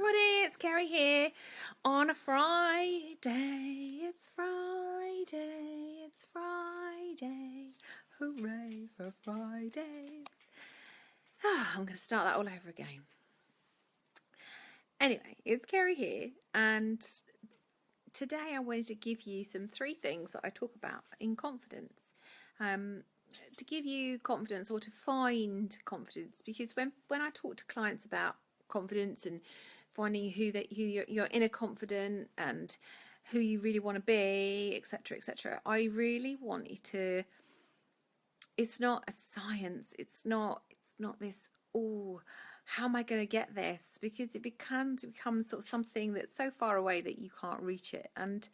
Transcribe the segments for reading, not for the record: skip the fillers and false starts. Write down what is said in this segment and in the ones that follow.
everybody, it's Kerry here on a Friday. It's Friday, it's Friday. Hooray for Fridays. I'm going to start that all over again. Anyway, it's Kerry here, and today I wanted to give you three things that I talk about in confidence. To give you confidence or to find confidence, because when I talk to clients about confidence and finding who your inner confident and who you really want to be, etc., I really want you to. It's not a science. It's not this. Oh, how am I going to get this? Because it becomes sort of something that's so far away that you can't reach it. And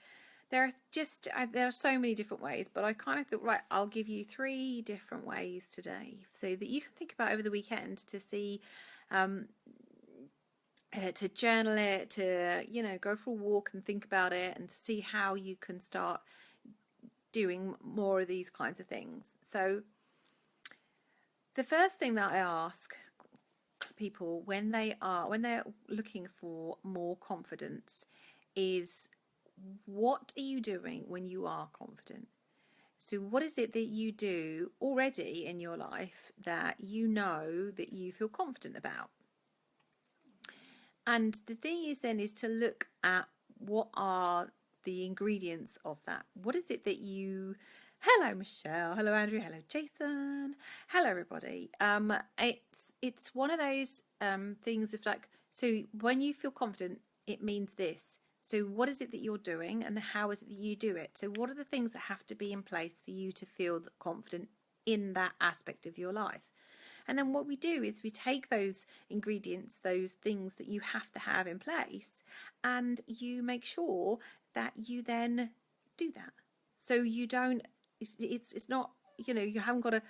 there are so many different ways, but I kind of thought, right, I'll give you three different ways today so that you can think about over the weekend to see. To journal it, to go for a walk and think about it, and to see how you can start doing more of these kinds of things. So the first thing that I ask people when they're looking for more confidence is, what are you doing when you are confident? So what is it that you do already in your life that you know that you feel confident about? And the thing is then is to look at what are the ingredients of that. What is it that you... Hello, Michelle. Hello, Andrew. Hello, Jason. Hello, everybody. It's one of those things of like, so when you feel confident, it means this. So what is it that you're doing and how is it that you do it? So what are the things that have to be in place for you to feel confident in that aspect of your life? And then what we do is we take those ingredients, those things that you have to have in place, and you make sure that you then do that. So you don't, it's not, you haven't got to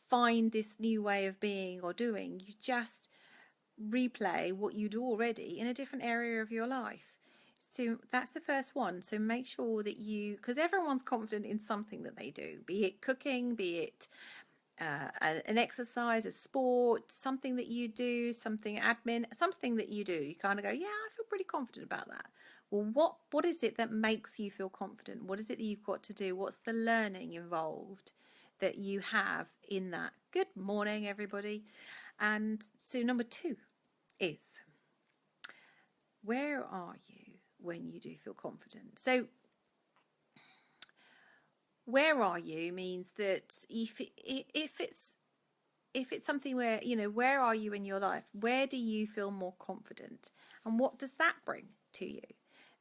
find this new way of being or doing. You just replay what you do already in a different area of your life. So that's the first one. So make sure that because everyone's confident in something that they do, be it cooking, be it an exercise, a sport, something that you do, something admin, something that you do. You kind of go, yeah, I feel pretty confident about that. Well, what is it that makes you feel confident? What is it that you've got to do? What's the learning involved that you have in that? Good morning, everybody. And so number 2 is, where are you when you do feel confident? So where are you means that if it's something where, where are you in your life? Where do you feel more confident? And what does that bring to you?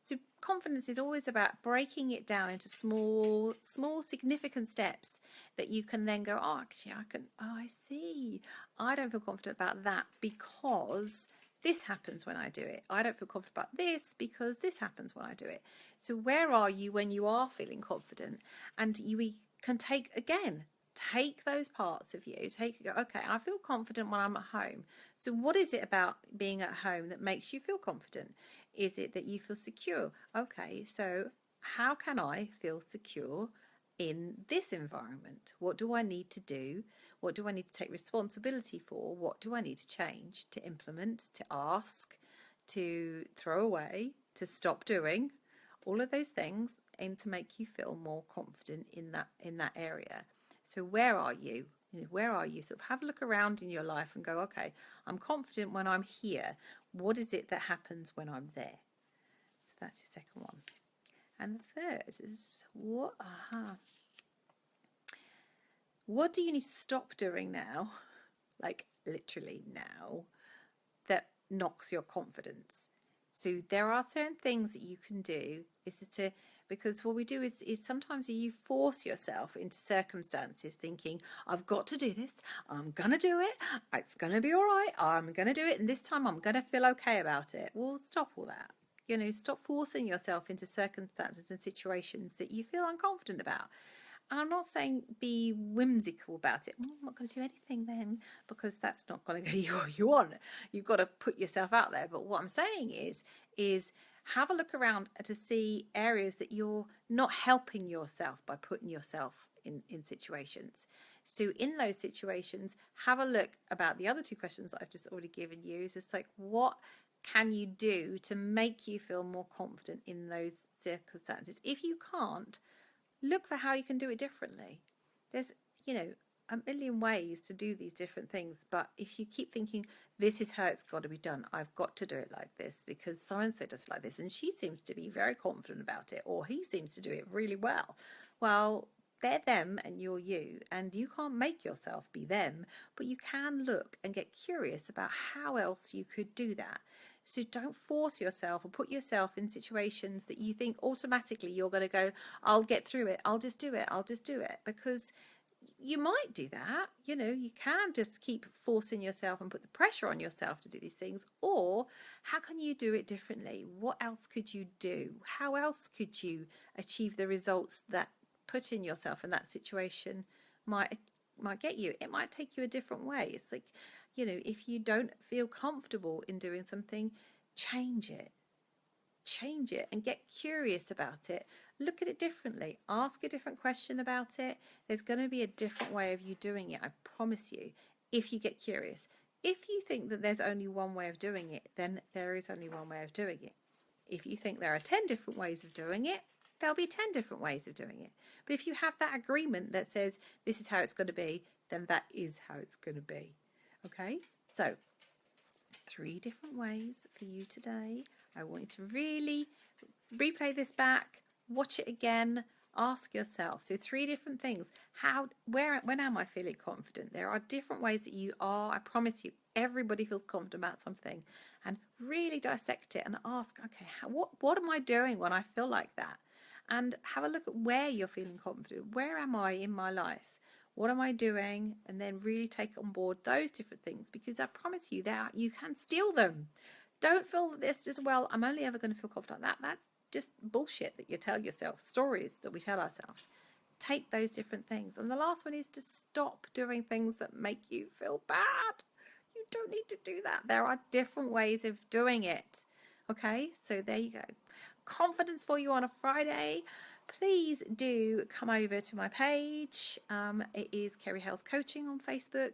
So confidence is always about breaking it down into small, significant steps that you can then go, oh, actually, I see. I don't feel confident about that because this happens when I do it. I don't feel confident about this because this happens when I do it. So where are you when you are feeling confident? And we can take those parts of you. Okay, I feel confident when I'm at home. So what is it about being at home that makes you feel confident? Is it that you feel secure? Okay, so how can I feel secure in this environment? What do I need to do? What do I need to take responsibility for? What do I need to change, to implement, to ask, to throw away, to stop doing? All of those things, and to make you feel more confident in that area. So where are you? Where are you? Sort of have a look around in your life and go, okay, I'm confident when I'm here. What is it that happens when I'm there? So that's your second one. And the third is, what do you need to stop doing now, like literally now, that knocks your confidence? So there are certain things that you can do. Because what we do is sometimes you force yourself into circumstances thinking, I've got to do this, I'm going to do it, it's going to be all right, I'm going to do it, and this time I'm going to feel okay about it. Well, stop all that. Stop forcing yourself into circumstances and situations that you feel unconfident about. And I'm not saying be whimsical about it. I'm not going to do anything then, because that's not going to get you what you want. You've got to put yourself out there. But what I'm saying is have a look around to see areas that you're not helping yourself by putting yourself in situations. So in those situations, have a look about the other two questions that I've just already given you. It's just like, what can you do to make you feel more confident in those circumstances? If you can't, look for how you can do it differently. There's, a million ways to do these different things, but if you keep thinking this is how it's got to be done, I've got to do it like this because so and so does like this and she seems to be very confident about it, or he seems to do it really well. Well, they're them and you're you, and you can't make yourself be them, but you can look and get curious about how else you could do that. So don't force yourself or put yourself in situations that you think automatically you're going to go, I'll get through it, I'll just do it, because you might do that. You can just keep forcing yourself and put the pressure on yourself to do these things. Or how can you do it differently? What else could you do? How else could you achieve the results that putting yourself in that situation might get you? It might take you a different way. It's like, if you don't feel comfortable in doing something, change it and get curious about it. Look at it differently. Ask a different question about it. There's going to be a different way of you doing it, I promise you, if you get curious. If you think that there's only one way of doing it, then there is only one way of doing it. If you think there are 10 different ways of doing it, there'll be 10 different ways of doing it. But if you have that agreement that says this is how it's going to be, then that is how it's going to be. Okay? So, 3 different ways for you today. I want you to really replay this back, watch it again, ask yourself. So 3 different things. When am I feeling confident? There are different ways that you are. I promise you, everybody feels confident about something. And really dissect it and ask, okay, what am I doing when I feel like that? And have a look at where you're feeling confident. Where am I in my life? What am I doing? And then really take on board those different things, because I promise you that you can steal them. Don't feel that this just, well, I'm only ever going to feel confident like that. That's just bullshit that you tell yourself, stories that we tell ourselves. Take those different things. And the last one is to stop doing things that make you feel bad. You don't need to do that. There are different ways of doing it. Okay, so there you go. Confidence for you on a Friday. Please do come over to my page. It is Kerry Hales Coaching on Facebook,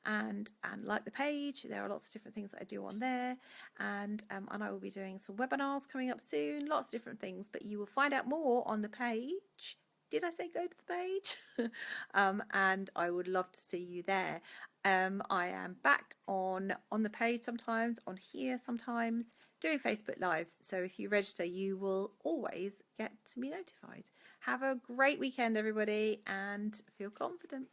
and like the page. There are lots of different things that I do on there, and I will be doing some webinars coming up soon. Lots of different things, but you will find out more on the page. Did I say go to the page? And I would love to see you there. I am back on the page sometimes, on here sometimes, doing Facebook Lives. So if you register, you will always get to be notified. Have a great weekend, everybody, and feel confident.